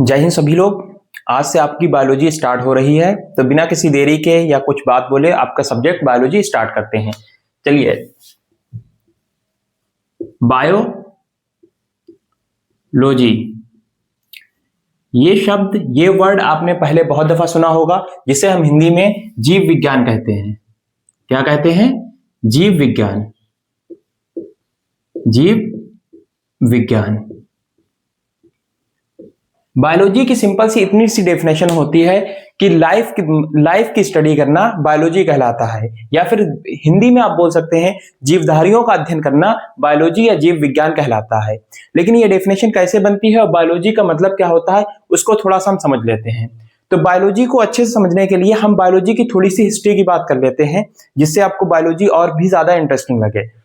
जय हिंद सभी लोग। आज से आपकी बायोलॉजी स्टार्ट हो रही है, तो बिना किसी देरी के या कुछ बात बोले आपका सब्जेक्ट बायोलॉजी स्टार्ट करते हैं। चलिए, बायोलॉजी ये शब्द, ये वर्ड आपने पहले बहुत दफा सुना होगा, जिसे हम हिंदी में जीव विज्ञान कहते हैं। क्या कहते हैं? जीव विज्ञान। जीव विज्ञान। बायोलॉजी की सिंपल सी इतनी सी डेफिनेशन होती है कि लाइफ की स्टडी करना बायोलॉजी कहलाता है, या फिर हिंदी में आप बोल सकते हैं जीवधारियों का अध्ययन करना बायोलॉजी या जीव विज्ञान कहलाता है। लेकिन ये डेफिनेशन कैसे बनती है और बायोलॉजी का मतलब क्या होता है, उसको थोड़ा सा हम समझ लेते हैं। तो बायोलॉजी को अच्छे से समझने के लिए हम बायोलॉजी की थोड़ी सी हिस्ट्री की बात कर लेते हैं, जिससे आपको बायोलॉजी और भी ज्यादा इंटरेस्टिंग लगे।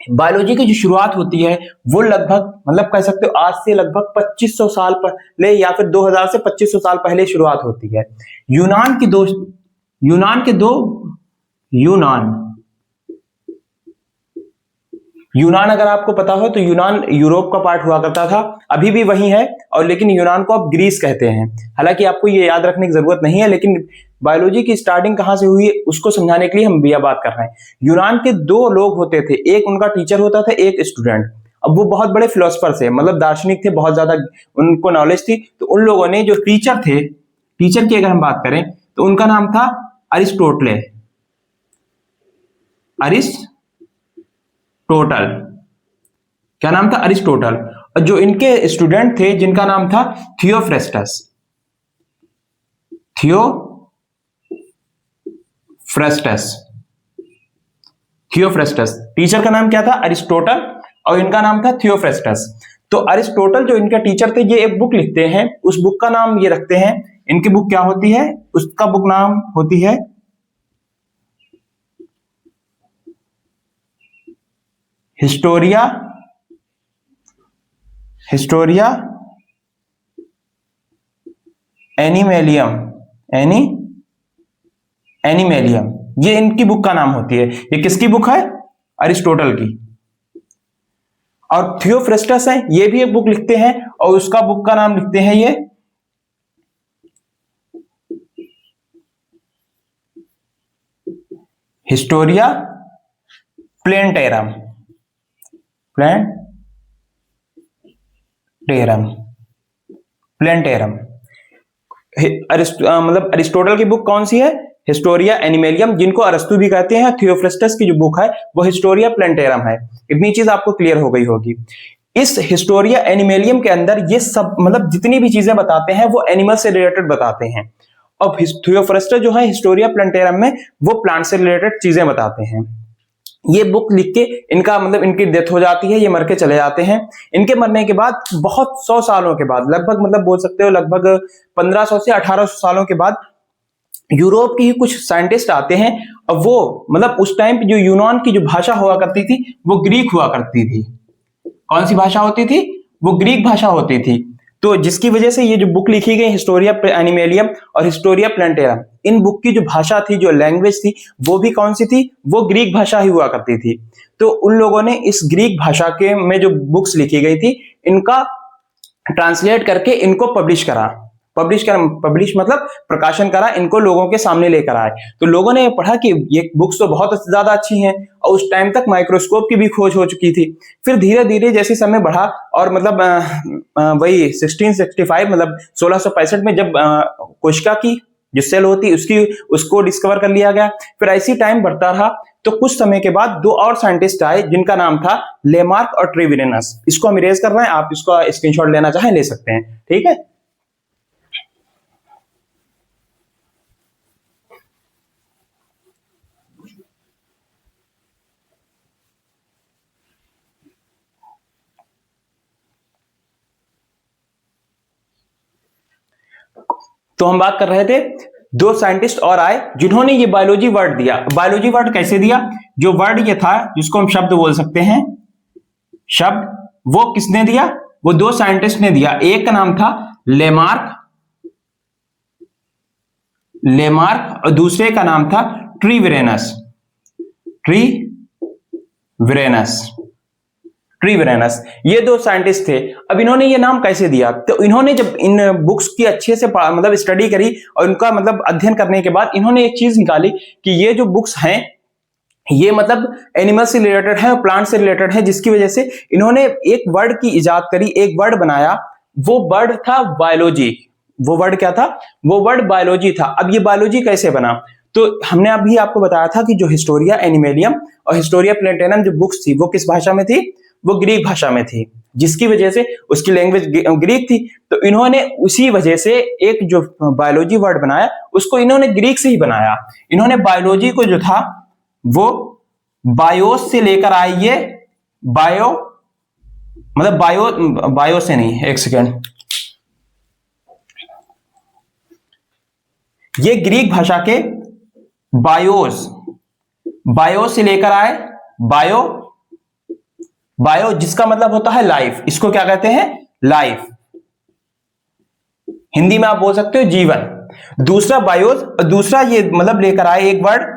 बायोलॉजी की जो शुरुआत होती है वो लगभग, मतलब कह सकते हो आज से लगभग 2500 साल पहले या फिर 2000 से 2500 साल पहले शुरुआत होती है। यूनान यूनान अगर आपको पता हो तो यूनान यूरोप का पार्ट हुआ करता था, अभी भी वही है, और लेकिन यूनान को अब ग्रीस कहते हैं। हालांकि आपको ये याद रखने की जरूरत नहीं है, लेकिन बायोलॉजी की स्टार्टिंग कहां से हुई उसको समझाने के लिए हम यह बात कर रहे हैं। यूनान के दो लोग होते थे, एक उनका टीचर होता था, एक स्टूडेंट। अब वो बहुत बड़े फिलोसफर थे, मतलब दार्शनिक थे, बहुत ज्यादा उनको नॉलेज थी। तो उन लोगों ने जो टीचर थे, टीचर की अगर हम बात करें तो उनका नाम था अरिस्टोटल। क्या नाम था? अरिस्टोटल। और जो इनके स्टूडेंट थे जिनका नाम था थियोफ्रेस्टस। टीचर का नाम क्या था? अरिस्टोटल, और इनका नाम था थियोफ्रेस्टस। तो अरिस्टोटल जो इनके टीचर थे, ये एक बुक लिखते हैं, उस बुक का नाम ये रखते हैं। इनकी बुक क्या होती है? उसका बुक नाम होती है हिस्टोरिया एनिमेलियम। ये इनकी बुक का नाम होती है। ये किसकी बुक है? अरिस्टोटल की। और थियोफ्रेस्टस है, ये भी एक बुक लिखते हैं, और उसका बुक का नाम लिखते हैं ये हिस्टोरिया प्लेंटेरम। मतलब अरिस्टोटल की बुक कौन सी है? हिस्टोरिया एनिमेलियम, जिनको अरस्तु भी कहते हैं। थियोफ्रेस्टस की जो बुक है वो हिस्टोरिया प्लेंटेरम है। इतनी चीज आपको क्लियर हो गई होगी। इस हिस्टोरिया एनिमेलियम के अंदर ये सब, मतलब जितनी भी चीजें बताते हैं वो एनिमल से रिलेटेड बताते हैं। अब थियोफ्रेस्टस जो है हिस्टोरिया प्लेंटेरम में वो प्लांट से रिलेटेड चीजें बताते हैं। ये बुक लिख के इनका, मतलब इनकी डेथ हो जाती है, ये मर के चले जाते हैं। इनके मरने के बाद बहुत 100 सालों के बाद, लगभग मतलब बोल सकते हो लगभग 1500 से 1800 सालों के बाद यूरोप के ही कुछ साइंटिस्ट आते हैं। और वो, मतलब उस टाइम पे जो यूनान की जो भाषा हुआ करती थी वो ग्रीक हुआ करती थी। कौन सी भाषा होती थी? वो ग्रीक भाषा होती थी। तो जिसकी वजह से ये जो बुक लिखी गई हिस्टोरिया एनिमेलियम और हिस्टोरिया प्लेंटेरम, इन बुक की जो भाषा थी, जो लैंग्वेज थी, वो भी कौन सी थी? वो ग्रीक भाषा ही हुआ करती थी। तो उन लोगों ने इस ग्रीक भाषा के में जो बुक्स लिखी गई थी, इनका ट्रांसलेट करके इनको पब्लिश मतलब प्रकाशन करा, इनको लोगों के सामने लेकर आए। तो लोगों ने पढ़ा कि ये बुक्स तो बहुत ज्यादा अच्छी हैं, और उस टाइम तक माइक्रोस्कोप की भी खोज हो चुकी थी। फिर धीरे धीरे जैसे समय बढ़ा, और मतलब वही 1665, मतलब 1665 में जब कोशिका की जो सेल होती उसको डिस्कवर कर लिया गया। फिर ऐसी टाइम बढ़ता रहा, तो कुछ समय के बाद दो और साइंटिस्ट आए जिनका नाम था लेमार्क और ट्रिविरेनस। इसको हम इरेज कर रहे हैं, आप इसका स्क्रीनशॉट लेना चाहें ले सकते हैं, ठीक है। तो हम बात कर रहे थे, दो साइंटिस्ट और आए जिन्होंने ये बायोलॉजी वर्ड दिया। बायोलॉजी वर्ड कैसे दिया? जो वर्ड ये था, जिसको हम शब्द बोल सकते हैं, शब्द, वो किसने दिया? वो दो साइंटिस्ट ने दिया। एक का नाम था लेमार्क और दूसरे का नाम था ट्रिविरेनस। ट्रीवेरेनस, ये दो साइंटिस्ट थे। अब इन्होंने ये नाम कैसे दिया? तो इन्होंने जब इन बुक्स की अच्छे से मतलब स्टडी करी और उनका मतलब अध्ययन करने के बाद इन्होंने एक चीज निकाली कि ये जो बुक्स हैं ये मतलब एनिमल से रिलेटेड है और प्लांट से रिलेटेड है, जिसकी वजह से इन्होंने एक वर्ड की इजाद करी, एक वर्ड बनाया। वो वर्ड था बायोलॉजी। वो वर्ड क्या था? वो वर्ड बायोलॉजी था। अब ये बायोलॉजी कैसे बना? तो हमने अभी आपको बताया था कि जो हिस्टोरिया एनिमेलियम और हिस्टोरिया प्लेंटेनम जो बुक्स थी वो किस भाषा में थी? वो ग्रीक भाषा में थी, जिसकी वजह से उसकी लैंग्वेज ग्रीक थी। तो इन्होंने उसी वजह से एक जो बायोलॉजी वर्ड बनाया उसको इन्होंने ग्रीक से ही बनाया। इन्होंने बायोलॉजी को जो था वो बायोस से लेकर आए, ये बायो मतलब बायो से नहीं, एक सेकेंड, ये ग्रीक भाषा के बायो से लेकर आए, बायो जिसका मतलब होता है लाइफ। इसको क्या कहते हैं? लाइफ। हिंदी में आप बोल सकते हो जीवन। दूसरा बायोस और दूसरा ये मतलब लेकर आए एक वर्ड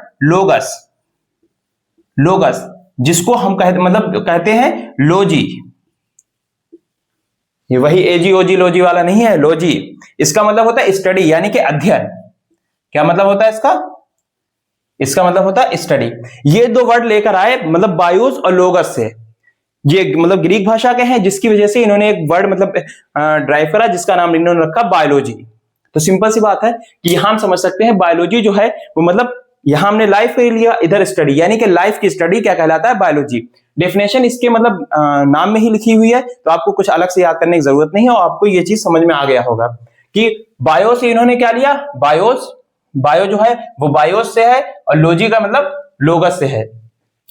लोगस, जिसको हम कहते हैं लॉजी। ये वही एजीओजी लॉजी वाला नहीं है, लॉजी। इसका मतलब होता है स्टडी यानी कि अध्ययन। क्या मतलब होता है इसका? इसका मतलब होता है स्टडी। ये दो वर्ड लेकर आए मतलब बायोस और लोगस से। ये मतलब ग्रीक भाषा के हैं, जिसकी वजह से इन्होंने एक वर्ड मतलब ड्राइव करा जिसका नाम इन्होंने रखा बायोलॉजी। तो सिंपल सी बात है कि यहां हम समझ सकते हैं बायोलॉजी जो है वो मतलब यहां हमने लाइफ के लिया, इधर स्टडी, यानी कि लाइफ की स्टडी क्या कहलाता है? बायोलॉजी। डेफिनेशन इसके मतलब नाम में ही लिखी हुई है, तो आपको कुछ अलग से याद करने की जरूरत नहीं है और आपको ये चीज समझ में आ गया होगा कि बायो से इन्होंने क्या लिया? बायो जो है वो बायोस से है और लॉजी का मतलब लोगस से है।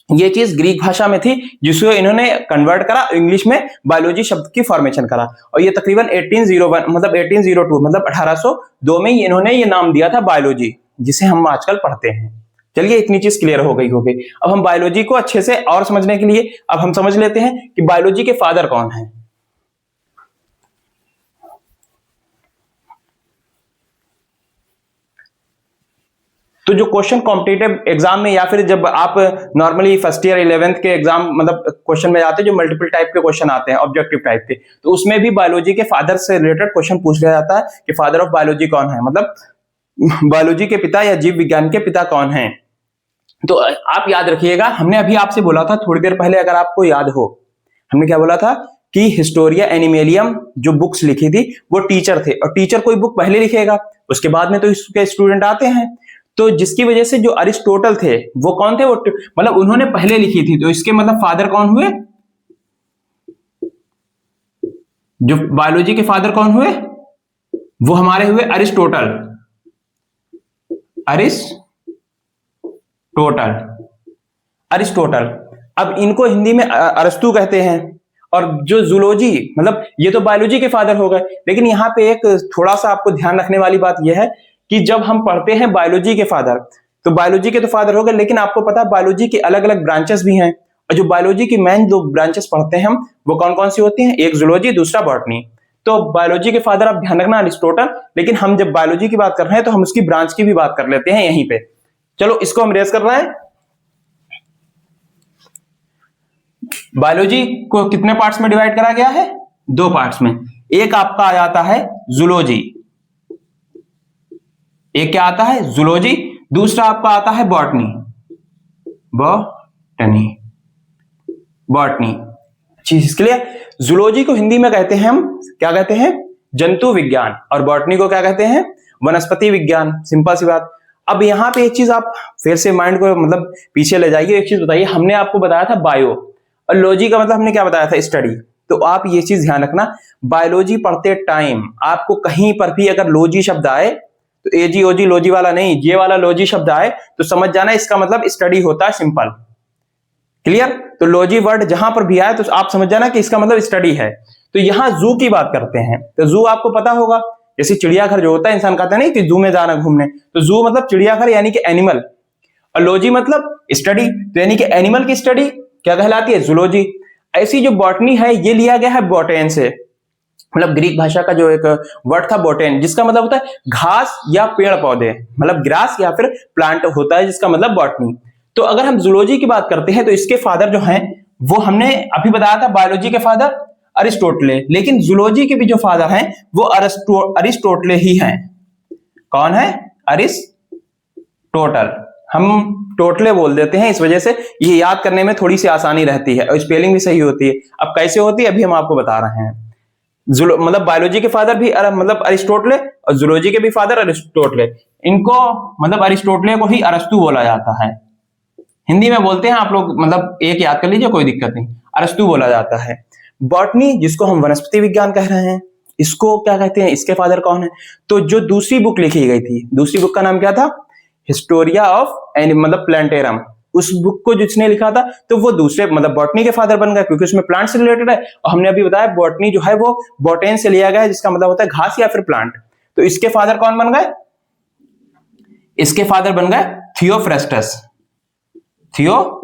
ये चीज ग्रीक भाषा में थी जिसको इन्होंने कन्वर्ट करा, इंग्लिश में बायोलॉजी शब्द की फॉर्मेशन करा। और ये तकरीबन 1802 मतलब 1802 में इन्होंने ये नाम दिया था बायोलॉजी, जिसे हम आजकल पढ़ते हैं। चलिए इतनी चीज क्लियर हो गई होगी। अब हम बायोलॉजी को अच्छे से और समझने के लिए अब हम समझ लेते हैं कि बायोलॉजी के फादर कौन है। तो जो क्वेश्चन कॉम्पिटिटिव एग्जाम में या फिर जब आप नॉर्मली फर्स्ट ईयर 11th के एग्जाम मतलब क्वेश्चन में जाते हैं, जो मल्टीपल टाइप के क्वेश्चन आते हैं ऑब्जेक्टिव टाइप के, तो उसमें भी बायोलॉजी के फादर से रिलेटेड क्वेश्चन पूछ लिया जाता है कि फादर ऑफ बायोलॉजी कौन है, मतलब बायोलॉजी के पिता या जीव विज्ञान के पिता कौन है। तो आप याद रखिएगा, हमने अभी आपसे बोला था थोड़ी देर पहले, अगर आपको याद हो, हमने क्या बोला था कि हिस्टोरिया एनिमेलियम जो बुक्स लिखी थी वो टीचर थे, और टीचर कोई बुक पहले लिखेगा उसके बाद में तो इसके स्टूडेंट आते हैं। तो जिसकी वजह से जो अरिस्टोटल थे वो कौन थे? वो मतलब उन्होंने पहले लिखी थी, तो इसके मतलब फादर कौन हुए? जो बायोलॉजी के फादर कौन हुए? वो हमारे हुए अरिस्टोटल। अरिस्टोटल। अब इनको हिंदी में अरस्तु कहते हैं। और जो जूलॉजी मतलब ये तो बायोलॉजी के फादर हो गए, लेकिन यहाँ पे एक थोड़ा सा आपको ध्यान रखने वाली बात यह है कि जब हम पढ़ते हैं बायोलॉजी के फादर, तो बायोलॉजी के तो फादर हो गए, लेकिन आपको पता है बायोलॉजी के अलग अलग ब्रांचेस भी हैं। और जो बायोलॉजी की मेन दो ब्रांचेस पढ़ते हैं हम, वो कौन कौन सी होती हैं? एक जूलॉजी, दूसरा बॉटनी। तो बायोलॉजी के फादर आप ध्यान रखना अरिस्टोटल, लेकिन हम जब बायोलॉजी की बात कर रहे हैं तो हम उसकी ब्रांच की भी बात कर लेते हैं यहीं पे। चलो इसको हम रेस कर रहे हैं। बायोलॉजी को कितने पार्ट्स में डिवाइड करा गया है? दो पार्ट्स में। एक आपका आ जाता है जूलॉजी, एक क्या आता है? जूलॉजी। दूसरा आपका आता है बॉटनी। चीज क्लियर? जूलॉजी को हिंदी में कहते हैं हम क्या कहते हैं? जंतु विज्ञान। और बॉटनी को क्या कहते हैं? वनस्पति विज्ञान। सिंपल सी बात। अब यहां पे एक चीज आप फिर से माइंड को मतलब पीछे ले जाइए, एक चीज बताइए, हमने आपको बताया था बायो, और लॉजी का मतलब हमने क्या बताया था? स्टडी। तो आप ये चीज ध्यान रखना, बायोलॉजी पढ़ते टाइम आपको कहीं पर भी अगर लॉजी शब्द आए, तो एजी ओजी लॉजी वाला नहीं, ये वाला लॉजी शब्द आए तो समझ जाना इसका मतलब स्टडी होता है। Simple clear? तो लॉजी वर्ड जहां पर भी आए तो आप समझ जाना कि इसका मतलब स्टडी है। तो यहां जू की बात करते हैं, तो जू आपको पता होगा, जैसे चिड़ियाघर जो होता है, इंसान कहता नहीं कि जू में जाना घूमने, तो जू मतलब चिड़ियाघर यानी कि एनिमल, और लॉजी मतलब स्टडी, तो यानी कि एनिमल की स्टडी क्या कहलाती है? जूलॉजी। ऐसी जो बॉटनी है ये लिया गया है बोटेन से, मतलब ग्रीक भाषा का जो एक वर्ड था बोटेन, जिसका मतलब होता है घास या पेड़ पौधे, मतलब ग्रास या फिर प्लांट होता है, जिसका मतलब बॉटनी। तो अगर हम जूलॉजी की बात करते हैं तो इसके फादर जो हैं वो हमने अभी बताया था बायोलॉजी के फादर अरिस्टोटले, लेकिन जूलॉजी के भी जो फादर हैं वो अरिस्टोटले ही हैं। कौन है? अरिस्टोटल। हम टोटले बोल देते हैं, इस वजह से ये याद करने में थोड़ी सी आसानी रहती है और स्पेलिंग भी सही होती है। अब कैसे होती है अभी हम आपको बता रहे हैं। मतलब बायोलॉजी के फादर भी मतलब अरिस्टोटले और जूलॉजी के भी फादर अरिस्टोटले। इनको मतलब अरिस्टोटले को ही अरस्तु बोला जाता है। हिंदी में बोलते हैं आप लोग, मतलब एक याद कर लीजिए, कोई दिक्कत नहीं, अरस्तु बोला जाता है। बॉटनी, जिसको हम वनस्पति विज्ञान कह रहे हैं, इसको क्या कहते हैं, इसके फादर कौन है? तो जो दूसरी बुक लिखी गई थी, दूसरी बुक का नाम क्या था? हिस्टोरिया ऑफ मतलब प्लांटेरम। उस बुक को जिसने लिखा था तो वो दूसरे मतलब बॉटनी के फादर बन गए, क्योंकि उसमें प्लांट से रिलेटेड है। और हमने अभी बताया बॉटनी जो है वो बॉटेन से लिया गया है, जिसका मतलब होता है घास या फिर प्लांट। तो इसके फादर कौन बन गए? इसके फादर बन गए थियोफ्रेस्टस। थियोफ्रेस्टस,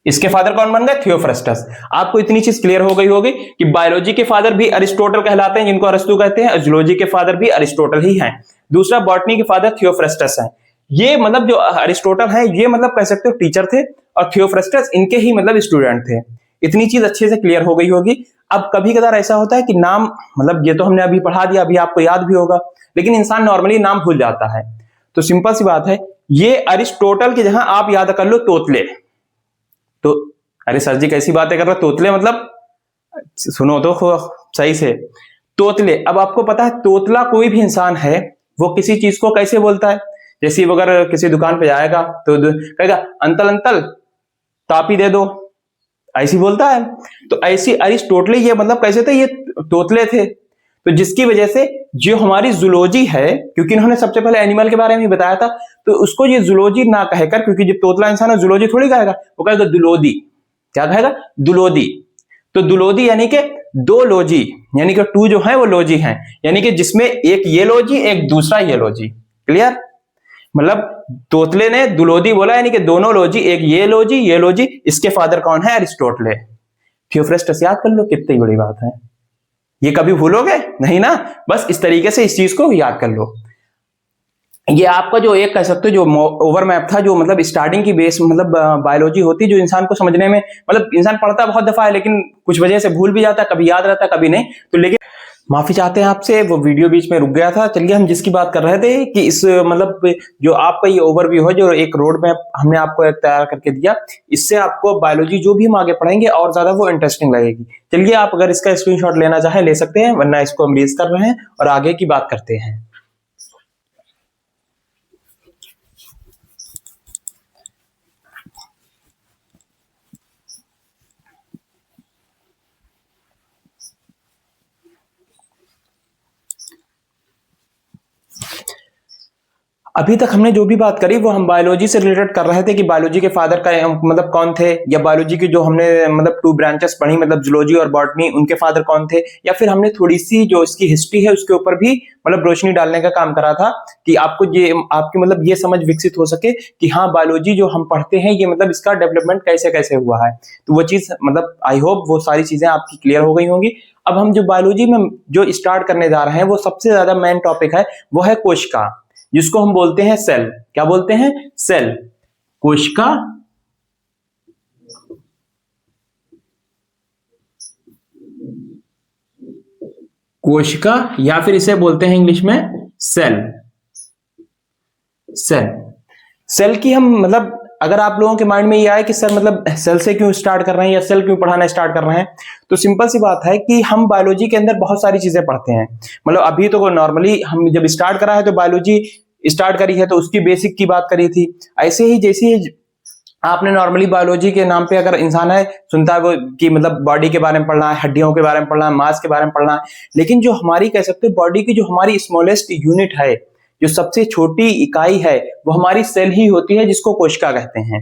इसके फादर कौन बन गए? थियोफ्रेस्टस। आपको इतनी चीज क्लियर हो गई होगी कि बायोलॉजी के फादर भी अरिस्टोटल कहलाते हैं, जिनको अरस्तु कहते हैं, और जूलॉजी के फादर भी अरिस्टोटल ही हैं। दूसरा, बॉटनी के फादर थियोफ्रेस्टस हैं। ये मतलब जो अरिस्टोटल है ये मतलब कह सकते हो टीचर थे, और थियोफ्रेस्टस इनके ही मतलब स्टूडेंट थे। इतनी चीज अच्छे से क्लियर हो गई होगी। अब कभी कदार ऐसा होता है कि नाम, मतलब ये तो हमने अभी पढ़ा दिया, अभी आपको याद भी होगा, लेकिन इंसान नॉर्मली नाम भूल जाता है। तो सिंपल सी बात है, ये अरिस्टोटल की जगह आप याद कर लो तोतले। तो अरे सर जी कैसी बातें कर रहे हो, तोतले मतलब सुनो तो सही से, तोतले। अब आपको पता है तोतला कोई भी इंसान है वो किसी चीज को कैसे बोलता है? जैसे अगर किसी दुकान पे जाएगा तो कहेगा अंतल अंतल तापी दे दो, ऐसी बोलता है। तो ऐसी अरिस्टोटले ये मतलब कैसे थे? ये तोतले थे। तो जिसकी वजह से जो हमारी जूलॉजी है, क्योंकि इन्होंने सबसे पहले एनिमल के बारे में ही बताया था, तो उसको ये जूलॉजी ना कहकर, क्योंकि जब तोतला इंसान है जूलॉजी थोड़ी कहेगा, वो कहेगा दुलोदी। क्या कहेगा? दुलोदी। तो दुलोदी यानी कि दो लोजी, यानी कि टू जो है वो लोजी हैं, यानी कि जिसमें एक ये लोजी एक दूसरा ये लोजी। क्लियर? मतलब तोतले ने दुलोदी बोला, यानी कि दोनों लोजी, एक ये लोजी। इसके फादर कौन है? अरिस्टोटले। थियोफ्रेस्टस याद कर लो, कितनी बड़ी बात है। ये कभी भूलोगे नहीं ना, बस इस तरीके से इस चीज को याद कर लो। ये आपका जो एक कह सकते हो जो ओवर मैप था, जो मतलब स्टार्टिंग की बेस मतलब बायोलॉजी होती है, जो इंसान को समझने में, मतलब इंसान पढ़ता बहुत दफा है लेकिन कुछ वजह से भूल भी जाता है, कभी याद रहता है कभी नहीं। तो लेकिन माफी चाहते हैं आपसे, वो वीडियो बीच में रुक गया था। चलिए हम जिसकी बात कर रहे थे कि इस मतलब जो आपका ये ओवरव्यू है, जो एक रोड मैप हमने आपको एक तैयार करके दिया, इससे आपको बायोलॉजी जो भी हम आगे पढ़ेंगे और ज्यादा वो इंटरेस्टिंग लगेगी। चलिए आप अगर इसका स्क्रीनशॉट लेना चाहे ले सकते हैं, वरना इसको हम रेज कर रहे हैं और आगे की बात करते हैं। अभी तक हमने जो भी बात करी वो हम बायोलॉजी से रिलेटेड कर रहे थे कि बायोलॉजी के फादर का मतलब कौन थे, या बायोलॉजी की जो हमने मतलब टू ब्रांचेस पढ़ी, मतलब जूलॉजी और बॉटनी, उनके फादर कौन थे, या फिर हमने थोड़ी सी जो इसकी हिस्ट्री है उसके ऊपर भी मतलब रोशनी डालने का काम करा था कि आपको ये आपकी मतलब ये समझ विकसित हो सके कि हाँ बायोलॉजी जो हम पढ़ते हैं ये मतलब इसका डेवलपमेंट कैसे कैसे हुआ है। तो वो चीज मतलब आई होप वो सारी चीजें आपकी क्लियर हो गई होंगी। अब हम जो बायोलॉजी में जो स्टार्ट करने जा रहे हैं वो सबसे ज्यादा मेन टॉपिक है, वो है कोशिका, जिसको हम बोलते हैं सेल। क्या बोलते हैं? सेल। कोशिका, कोशिका, या फिर इसे बोलते हैं इंग्लिश में सेल। सेल। सेल की हम मतलब अगर आप लोगों के माइंड में ये आए कि सर मतलब सेल से क्यों स्टार्ट कर रहे हैं या सेल क्यों पढ़ाना स्टार्ट कर रहे हैं, तो सिंपल सी बात है कि हम बायोलॉजी के अंदर बहुत सारी चीजें पढ़ते हैं। मतलब अभी तो नॉर्मली हम जब स्टार्ट करा है तो बायोलॉजी स्टार्ट करी है तो उसकी बेसिक की बात करी थी। ऐसे ही जैसे आपने नॉर्मली बायोलॉजी के नाम पे अगर इंसान है सुनता है वो कि मतलब बॉडी के बारे में पढ़ना है, हड्डियों के बारे में पढ़ना है, मांस के बारे में पढ़ना है, लेकिन जो हमारी कह सकते हैं बॉडी की जो हमारी स्मॉलेस्ट यूनिट है, जो सबसे छोटी इकाई है, वो हमारी सेल ही होती है, जिसको कोशिका कहते हैं।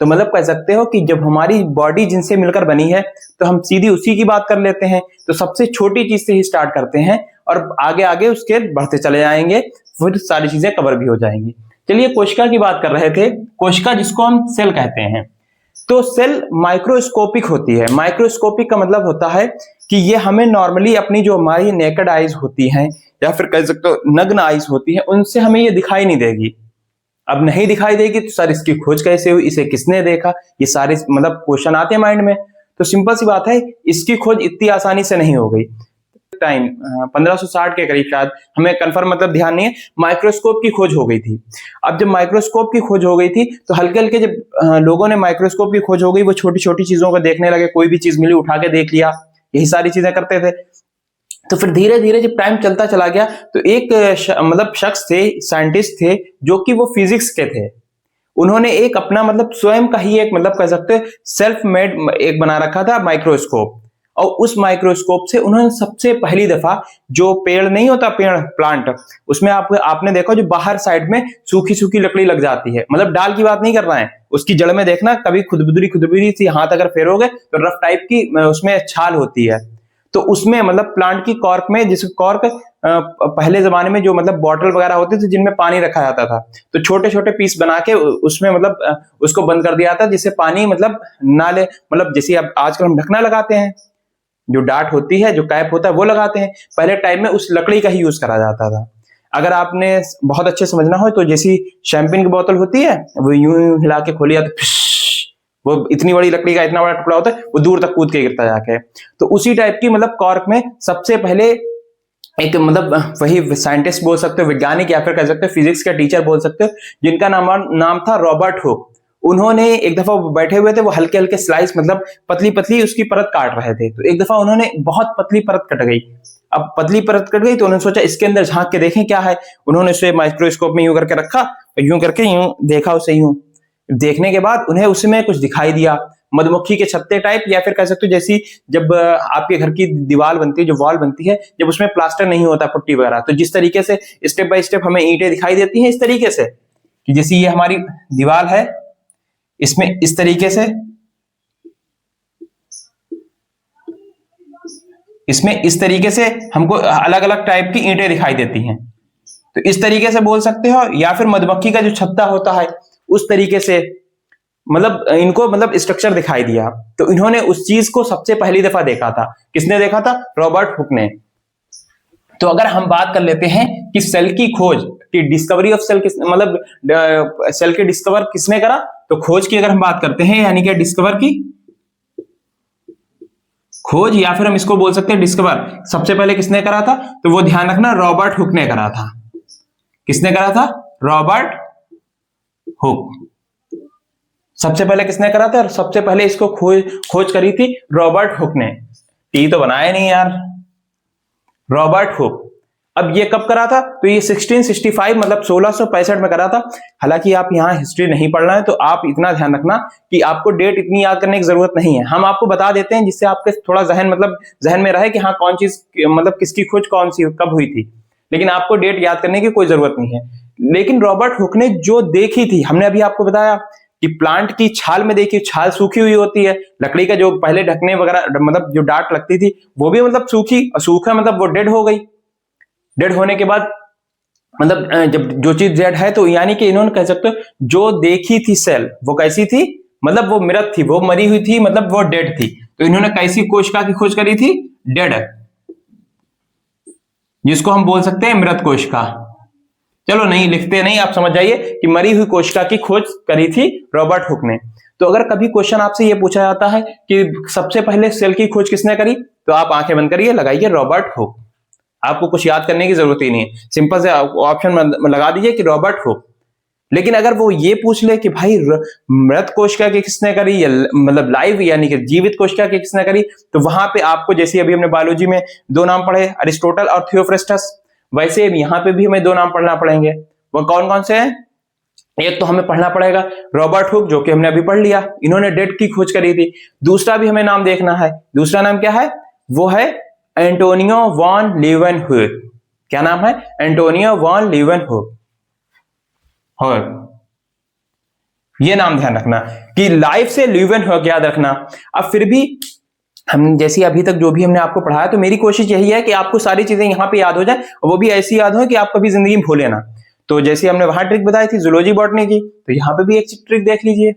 तो मतलब कह सकते हो कि जब हमारी बॉडी जिनसे मिलकर बनी है तो हम सीधी उसी की बात कर लेते हैं। तो सबसे छोटी चीज से ही स्टार्ट करते हैं और आगे आगे उसके बढ़ते चले जाएंगे, फिर सारी चीजें कवर भी हो जाएंगी। चलिए कोशिका की बात कर रहे थे। कोशिका जिसको हम सेल कहते हैं, तो सेल माइक्रोस्कोपिक होती है। माइक्रोस्कोपिक का मतलब होता है कि ये हमें नॉर्मली अपनी जो हमारी नेकेड आईज होती हैं या फिर कह सकते हो नग्न आईज होती है, उनसे हमें ये दिखाई नहीं देगी। अब नहीं दिखाई देगी तो सर इसकी खोज कैसे हुई, इसे किसने देखा, ये सारे मतलब क्वेश्चन आते हैं माइंड में। तो सिंपल सी बात है, इसकी खोज इतनी आसानी से नहीं हो गई। टाइम 1560 के करीब, शायद हमें कंफर्म मतलब ध्यान नहीं है, माइक्रोस्कोप की खोज हो गई थी। अब जब माइक्रोस्कोप की खोज हो गई थी तो हल्के हल्के जब लोगों ने माइक्रोस्कोप की खोज हो गई, वो छोटी छोटी चीजों को देखने लगे, कोई भी चीज मिली उठा के देख लिया, यही सारी चीजें करते थे। तो फिर धीरे धीरे जब टाइम चलता चला गया तो एक मतलब शख्स थे, साइंटिस्ट थे, जो कि वो फिजिक्स के थे। उन्होंने एक अपना मतलब स्वयं का ही एक मतलब कह सकते हैं सेल्फ मेड एक बना रखा था माइक्रोस्कोप। और उस माइक्रोस्कोप से उन्होंने सबसे पहली दफा जो पेड़ नहीं होता, पेड़ प्लांट, उसमें आपने देखा जो बाहर साइड में सूखी सूखी लकड़ी लग जाती है, मतलब डाल की बात नहीं कर रहा है, उसकी जड़ में देखना कभी खुदबुदरी सी हाथ अगर फेरोगे तो रफ टाइप की उसमें छाल होती है। तो उसमें मतलब प्लांट की कॉर्क में, जिस कॉर्क पहले जमाने में जो मतलब बॉटल वगैरह होते थे जिनमें पानी रखा जाता था, तो छोटे छोटे पीस बना के उसमें मतलब उसको बंद कर दिया था, जिससे पानी मतलब ना ले, मतलब जैसे अब आजकल हम ढकना लगाते हैं, जो डाट होती है, जो कैप होता है वो लगाते हैं, पहले टाइम में उस लकड़ी का ही यूज करा जाता था। अगर आपने बहुत अच्छे समझना हो तो जैसी शैंपेन की बोतल होती है, वो यूं हिला के खोलिया तो वो इतनी बड़ी लकड़ी का इतना बड़ा टुकड़ा होता है, वो दूर तक कूद के गिरता जाके। तो उसी टाइप की मतलब कॉर्क में सबसे पहले एक मतलब वही साइंटिस्ट बोल सकते हो, वैज्ञानिक, या फिर कह सकते हो फिजिक्स का टीचर बोल सकते हो, जिनका नाम था रॉबर्ट हुक। उन्होंने एक दफा बैठे हुए थे, वो हल्के हल्के स्लाइस मतलब पतली पतली उसकी परत काट रहे थे, तो एक दफा उन्होंने बहुत पतली परत कट गई। अब पतली परत कट गई तो उन्होंने सोचा इसके अंदर झांक के देखें क्या है। उन्होंने उसे माइक्रोस्कोप में यूं करके रखा और यूं करके यूं देखा उसे, यूं देखने के बाद उन्हें उसमें कुछ दिखाई दिया, मधुमक्खी के छत्ते टाइप, या फिर कह सकते हो जैसी जब आपके घर की दीवार बनती है, जो वॉल बनती है, जब उसमें प्लास्टर नहीं होता पुट्टी वगैरह, तो जिस तरीके से स्टेप बाय स्टेप हमें ईंटें दिखाई देती हैं, इस तरीके से कि जैसे ये हमारी दीवार है, इसमें इस तरीके से, इसमें इस तरीके से हमको अलग अलग टाइप की ईंटें दिखाई देती हैं। तो इस तरीके से बोल सकते हो, या फिर मधुमक्खी का जो छत्ता होता है उस तरीके से, मतलब इनको मतलब स्ट्रक्चर दिखाई दिया। तो इन्होंने उस चीज को सबसे पहली दफा देखा था। किसने देखा था? रॉबर्ट हुक ने। तो अगर हम बात कर लेते हैं कि सेल की खोज की डिस्कवरी ऑफ सेल किस मतलब सेल के डिस्कवर किसने करा, तो खोज की अगर हम बात करते हैं, यानी कि डिस्कवर की खोज, या फिर हम इसको बोल सकते हैं डिस्कवर सबसे पहले किसने करा था, तो वो ध्यान रखना रॉबर्ट हुक ने करा था। किसने करा था? Robert Hooke. सबसे पहले किसने करा था? सबसे पहले इसको खोज करी थी रॉबर्ट हुक ने। टी तो बनाया नहीं यार, रॉबर्ट हुक। अब ये कब करा था? तो ये 1665 मतलब 1665 में करा था। हालांकि आप यहाँ हिस्ट्री नहीं पढ़ना है, तो आप इतना ध्यान रखना कि आपको डेट इतनी याद करने की जरूरत नहीं है। हम आपको बता देते हैं जिससे आपके थोड़ा जहन में रहे कि हाँ कौन चीज मतलब किसकी खोज कौन सी कब हुई थी, लेकिन आपको डेट याद करने की कोई जरूरत नहीं है। लेकिन रॉबर्ट हुक ने जो देखी थी, हमने अभी आपको बताया कि प्लांट की छाल में देखी, छाल सूखी हुई होती है, लकड़ी का जो पहले ढकने वगैरह मतलब जो डांट लगती थी वो भी मतलब सूखा मतलब वो डेड हो गई। डेड होने के बाद मतलब जब जो चीज डेड है, तो यानी कि इन्होंने कह सकते हो जो देखी थी सेल वो कैसी थी, मतलब वो मृत थी, वो मरी हुई थी, मतलब वो डेड थी। तो इन्होंने कैसी कोशिका की खोज करी थी? डेड, जिसको हम बोल सकते हैं मृत कोशिका। चलो नहीं लिखते नहीं, आप समझ जाइए कि मरी हुई कोशिका की खोज करी थी रॉबर्ट हुक ने। तो अगर कभी क्वेश्चन आपसे ये पूछा जाता है कि सबसे पहले सेल की खोज किसने करी, तो आप आंखें बंद करिए, लगाइए रॉबर्ट हुक। आपको कुछ याद करने की जरूरत ही नहीं है, सिंपल से ऑप्शन लगा दीजिए कि रॉबर्ट हुक। लेकिन अगर वो ये पूछ ले कि भाई मृत कोशिका की किसने करी, या मतलब लाइव यानी कि जीवित कोशिका की किसने करी, तो वहां पे आपको जैसे अभी हमने बायोलॉजी में दो नाम पढ़े, अरिस्टोटल और थियोफ्रेस्टस, वैसे यहाँ पे भी हमें दो नाम पढ़ना पड़ेंगे। वो कौन कौन से हैं? एक तो हमें पढ़ना पड़ेगा रॉबर्ट हुक, जो कि हमने अभी पढ़ लिया, इन्होंने डेट की खोज करी थी। दूसरा भी हमें नाम देखना है, दूसरा नाम क्या है? वो है एंटोनियो वॉन लीeuwenhoek। क्या नाम है? Antonio von Leeuwenhoek. ये नाम ध्यान रखना कि लाइफ से लीeuwenhoek याद रखना। अब फिर भी हम जैसे अभी तक जो भी हमने आपको पढ़ाया, तो मेरी कोशिश यही है कि आपको सारी चीजें यहाँ पे याद हो जाए, वो भी ऐसी याद हो कि आप कभी जिंदगी में भूले ना। तो जैसे हमने वहां ट्रिक बताई थी जूलॉजी बॉटनी की, तो यहाँ पे भी एक ट्रिक देख लीजिए।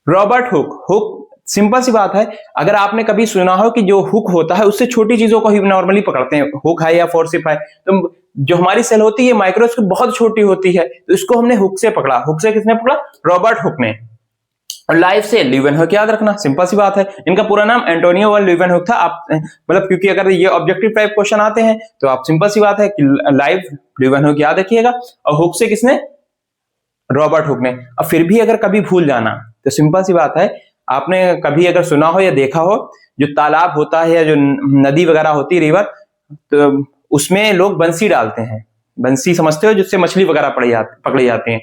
रॉबर्ट हुक, सिंपल सी बात है, अगर आपने कभी सुना हो कि जो हुक होता है उससे छोटी चीजों को ही नॉर्मली पकड़ते हैं, हुक है या फोर्सिप है, तो जो हमारी सेल होती है माइक्रोस्कोप बहुत छोटी होती है, तो इसको हमने हुक से पकड़ा। हुक से किसने पकड़ा? रॉबर्ट हुक ने। और लाइव सेल ल्यूवेनहुक याद रखना, सिंपल सी बात है। इनका पूरा नाम एंटोनियो वन ल्यूवेनहुक था। आप मतलब क्योंकि अगर ये ऑब्जेक्टिव टाइप क्वेश्चन आते हैं तो आप सिंपल सी बात है कि लाइव ल्यूवेनहुक याद रखिएगा। और हुक से किसने? रॉबर्ट हुक ने। अब फिर भी अगर कभी भूल जाना तो सिंपल सी बात है, आपने कभी अगर सुना हो या देखा हो, जो तालाब होता है या जो नदी वगैरह होती है, रिवर, तो उसमें लोग बंसी डालते हैं। बंसी समझते हो, जिससे मछली वगैरह पकड़ी जाती हैं।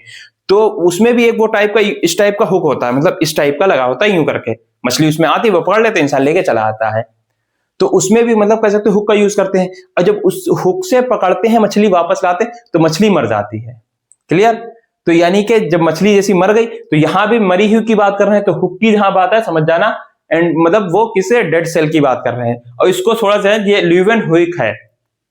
तो उसमें भी एक वो टाइप का, इस टाइप का हुक होता है, मतलब इस टाइप का लगा होता है, यूं करके मछली उसमें आती है, वो पकड़ लेते हैं, इंसान लेके चला आता है। तो उसमें भी मतलब कह सकते हुक का यूज करते हैं। और जब उस हुक से पकड़ते हैं, मछली वापस लाते हैं, तो मछली मर जाती है। क्लियर? तो यानी कि जब मछली जैसी मर गई, तो यहां भी मरी हुई की बात कर रहे हैं, तो हुक की जहां बात है समझ जाना, एंड मतलब वो किसे? डेड सेल की बात कर रहे हैं। और इसको थोड़ा सा ये ल्यूवेनहुक है,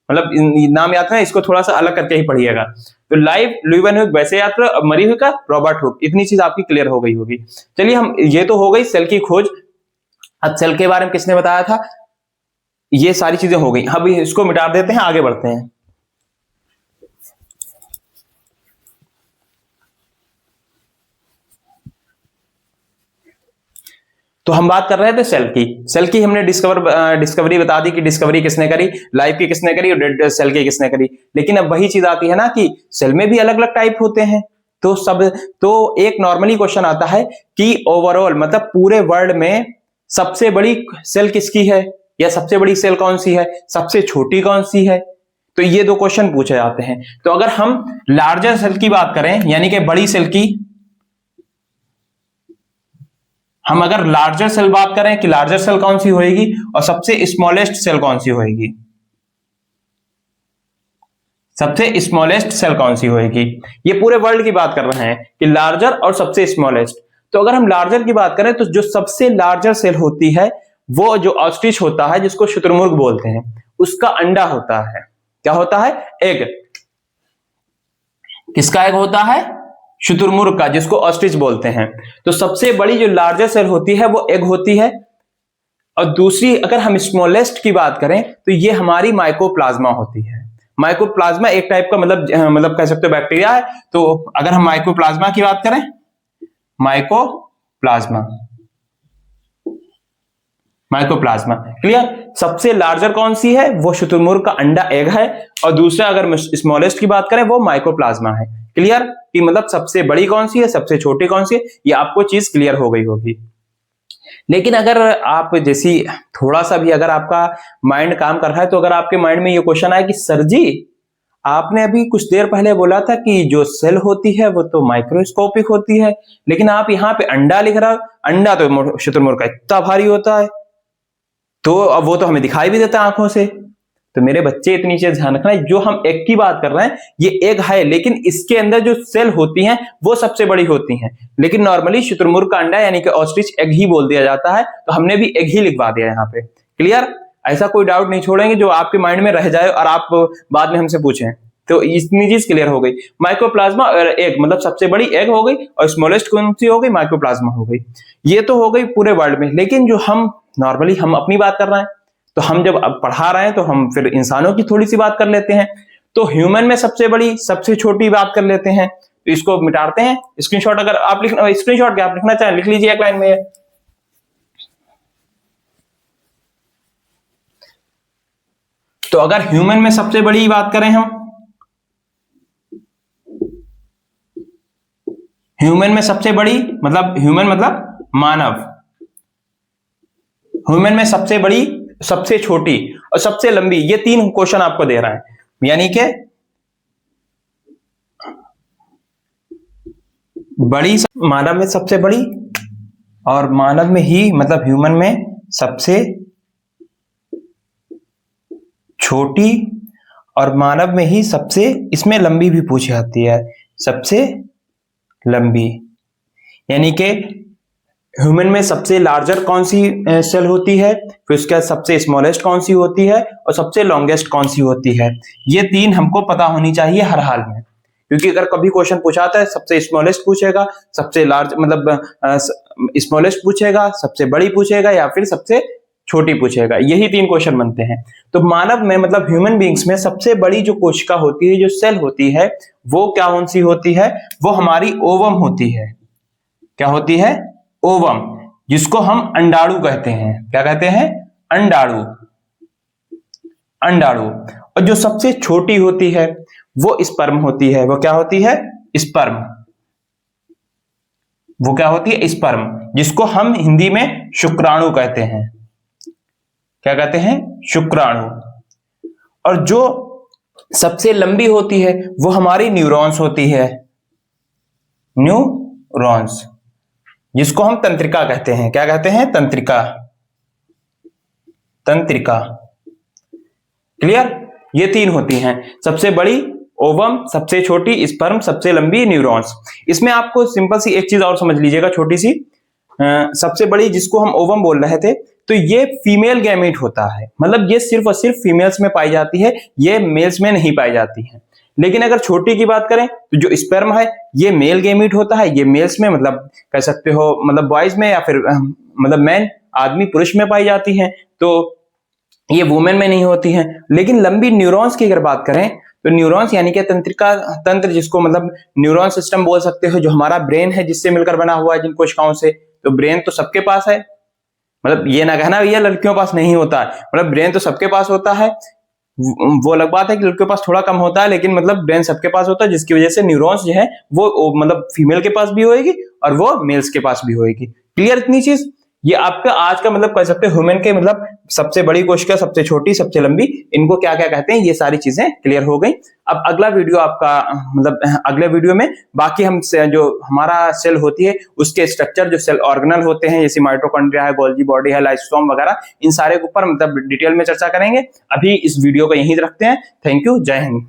मतलब नाम याद है, इसको थोड़ा सा अलग करके ही पढ़िएगा। तो लाइव ल्यूवेनहुक वैसे याद करो, मरी हुई का रॉबर्ट हुक। इतनी चीज आपकी क्लियर हो गई होगी। चलिए, हम ये तो हो गई सेल की खोज। अब सेल के बारे में किसने बताया था? ये सारी चीजें हो गई। अब इसको मिटा देते हैं, आगे बढ़ते हैं। तो हम बात कर रहे थे सेल की। सेल की हमने डिस्कवरी बता दी कि डिस्कवरी किसने करी, लाइफ की किसने करी और डेड सेल की किसने करी। लेकिन अब वही चीज आती है ना कि सेल में भी अलग अलग टाइप होते हैं। तो एक नॉर्मली क्वेश्चन आता है कि ओवरऑल मतलब पूरे वर्ल्ड में सबसे बड़ी सेल किसकी है, या सबसे बड़ी सेल कौन सी है, सबसे छोटी कौन सी है। तो ये दो क्वेश्चन पूछे जाते हैं। तो अगर हम लार्जर सेल की बात करें, यानी कि बड़ी सेल की, हम अगर लार्जर सेल बात करें कि लार्जर सेल कौन सी होएगी और सबसे स्मॉलेस्ट सेल कौन सी होएगी, सबसे स्मॉलेस्ट सेल कौन सी होएगी, ये पूरे वर्ल्ड की बात कर रहे हैं कि लार्जर और सबसे स्मॉलेस्ट। तो अगर हम लार्जर की बात करें तो जो सबसे लार्जर सेल होती है वो जो ऑस्ट्रिच होता है, जिसको शुतुरमुर्ग बोलते हैं, उसका अंडा होता है। क्या होता है? एग। किसका एग होता है? शुतुरमुर्ग का, जिसको ऑस्ट्रिच बोलते हैं। तो सबसे बड़ी जो लार्जर सेल होती है वो एग होती है। और दूसरी अगर हम स्मॉलेस्ट की बात करें तो ये हमारी माइकोप्लाज्मा होती है। माइकोप्लाज्मा एक टाइप का मतलब कह सकते हो बैक्टीरिया है। तो अगर हम माइकोप्लाज्मा की बात करें, माइकोप्लाज्मा क्लियर? सबसे लार्जर कौन सी है? वो शुतुरमुर्ग का अंडा एग है। और दूसरा अगर स्मॉलेस्ट की बात करें वो माइकोप्लाज्मा है। क्लियर? कि मतलब सबसे बड़ी कौन सी है, सबसे छोटी कौन सी है, ये आपको चीज क्लियर हो गई होगी। लेकिन अगर आप जैसी थोड़ा सा भी अगर आपका माइंड काम कर रहा है, तो अगर आपके माइंड में ये क्वेश्चन आया कि सर जी, आपने अभी कुछ देर पहले बोला था कि जो सेल होती है वो तो माइक्रोस्कोपिक होती है, लेकिन आप यहाँ पे अंडा लिख रहा हो। अंडा तो शुतुरमुर्ग का इतना भारी होता है, तो अब वो तो हमें दिखाई भी देता है आंखों से। तो मेरे बच्चे, इतनी चीज ध्यान रखना है, जो हम एग की बात कर रहे हैं ये एग है, लेकिन इसके अंदर जो सेल होती हैं वो सबसे बड़ी होती हैं। लेकिन नॉर्मली शुतुरमुर्ग का अंडा यानी कि ऑस्ट्रिच एग ही बोल दिया जाता है, तो हमने भी एग ही लिखवा दिया यहाँ पे। क्लियर? ऐसा कोई डाउट नहीं छोड़ेंगे जो आपके माइंड में रह जाए और आप बाद में हमसे पूछें। तो इतनी चीज क्लियर हो गई। माइक्रोप्लाज्मा और एग, मतलब सबसे बड़ी एग हो गई और स्मॉलेस्ट कौन सी हो गई? माइक्रोप्लाज्मा हो गई। ये तो हो गई पूरे वर्ल्ड में। लेकिन जो हम नॉर्मली हम अपनी बात कर रहे हैं, तो हम जब अब पढ़ा रहे हैं तो हम फिर इंसानों की थोड़ी सी बात कर लेते हैं। तो ह्यूमन में सबसे बड़ी सबसे छोटी बात कर लेते हैं। तो इसको मिटाते हैं। स्क्रीनशॉट अगर आप स्क्रीनशॉट क्या आप लिखना चाहें लिख लीजिए एक लाइन में। तो अगर ह्यूमन में सबसे बड़ी बात करें हम, ह्यूमन में सबसे बड़ी मतलब ह्यूमन मतलब मानव। ह्यूमन में सबसे बड़ी, सबसे छोटी और सबसे लंबी, ये तीन क्वेश्चन आपको दे रहा है। यानी कि बड़ी मानव में सबसे बड़ी, और मानव में ही मतलब ह्यूमन में सबसे छोटी, और मानव में ही सबसे, इसमें लंबी भी पूछी जाती है, सबसे लंबी। यानी कि ह्यूमन में सबसे लार्जर कौन सी सेल होती है, फिर उसके बाद सबसे स्मॉलेस्ट कौन सी होती है और सबसे लॉन्गेस्ट कौन सी होती है। ये तीन हमको पता होनी चाहिए हर हाल में, क्योंकि अगर कभी क्वेश्चन पूछाता है सबसे स्मॉलेस्ट पूछेगा, सबसे लार्ज मतलब स्मॉलेस्ट पूछेगा, सबसे बड़ी पूछेगा, या फिर सबसे छोटी पूछेगा। यही 3 क्वेश्चन बनते हैं। तो मानव में मतलब ह्यूमन बींग्स में सबसे बड़ी जो कोशिका होती है, जो सेल होती है, वो क्या कौन सी होती है? वो हमारी ओवम होती है। क्या होती है? ओवम, जिसको हम अंडाणु कहते हैं। क्या कहते हैं? अंडाणु। अंडाणु। और जो सबसे छोटी होती है वो स्पर्म होती है। वो क्या होती है? स्पर्म। वो क्या होती है? स्पर्म, जिसको हम हिंदी में शुक्राणु कहते हैं। क्या कहते हैं? शुक्राणु। और जो सबसे लंबी होती है वो हमारी न्यूरॉन्स होती है। न्यूरॉन्स, जिसको हम तंत्रिका कहते हैं। क्या कहते हैं? तंत्रिका। तंत्रिका। क्लियर? ये 3 होती हैं, सबसे बड़ी ओवम, सबसे छोटी स्पर्म, सबसे लंबी न्यूरॉन्स। इसमें आपको सिंपल सी एक चीज और समझ लीजिएगा, छोटी सी। सबसे बड़ी जिसको हम ओवम बोल रहे थे, तो ये फीमेल गैमेट होता है, मतलब ये सिर्फ और सिर्फ फीमेल्स में पाई जाती है, ये मेल्स में नहीं पाई जाती है। लेकिन अगर छोटी की बात करें तो जो स्पर्म है ये मेल गैमेट होता है, ये मेल्स में मतलब कह सकते हो मतलब बॉयज में, या फिर मतलब मैन, आदमी पुरुष में पाई जाती है, तो ये वुमेन में नहीं होती हैं। लेकिन लंबी न्यूरॉन्स की अगर बात करें तो न्यूरॉन्स यानी कि तंत्रिका तंत्र, जिसको मतलब न्यूरॉन सिस्टम बोल सकते हो, जो हमारा ब्रेन है जिससे मिलकर बना हुआ है जिन कोशिकाओं से, तो ब्रेन तो सबके पास है, मतलब ये ना कहना भैया लड़कियों के पास नहीं होता है, मतलब ब्रेन तो सबके पास होता है। वो अलग बात है कि लड़कियों के पास थोड़ा कम होता है, लेकिन मतलब ब्रेन सबके पास होता है, जिसकी वजह से न्यूरॉन्स जो है वो मतलब फीमेल के पास भी होएगी और वो मेल्स के पास भी होएगी। क्लियर इतनी चीज? ये आपका आज का मतलब कह सकते हैं ह्यूमन के मतलब सबसे बड़ी कोशिका, सबसे छोटी, सबसे लंबी, इनको क्या क्या कहते हैं, ये सारी चीजें क्लियर हो गई। अब अगला वीडियो आपका मतलब अगले वीडियो में बाकी हम जो हमारा सेल होती है उसके स्ट्रक्चर, जो सेल ऑर्गेनल होते हैं जैसे माइटोकॉन्ड्रिया है, गोल्गी बॉडी है, लाइसोसोम वगैरह, इन सारे के ऊपर मतलब डिटेल में चर्चा करेंगे। अभी इस वीडियो को यहीं रखते हैं। थैंक यू, जय हिंद।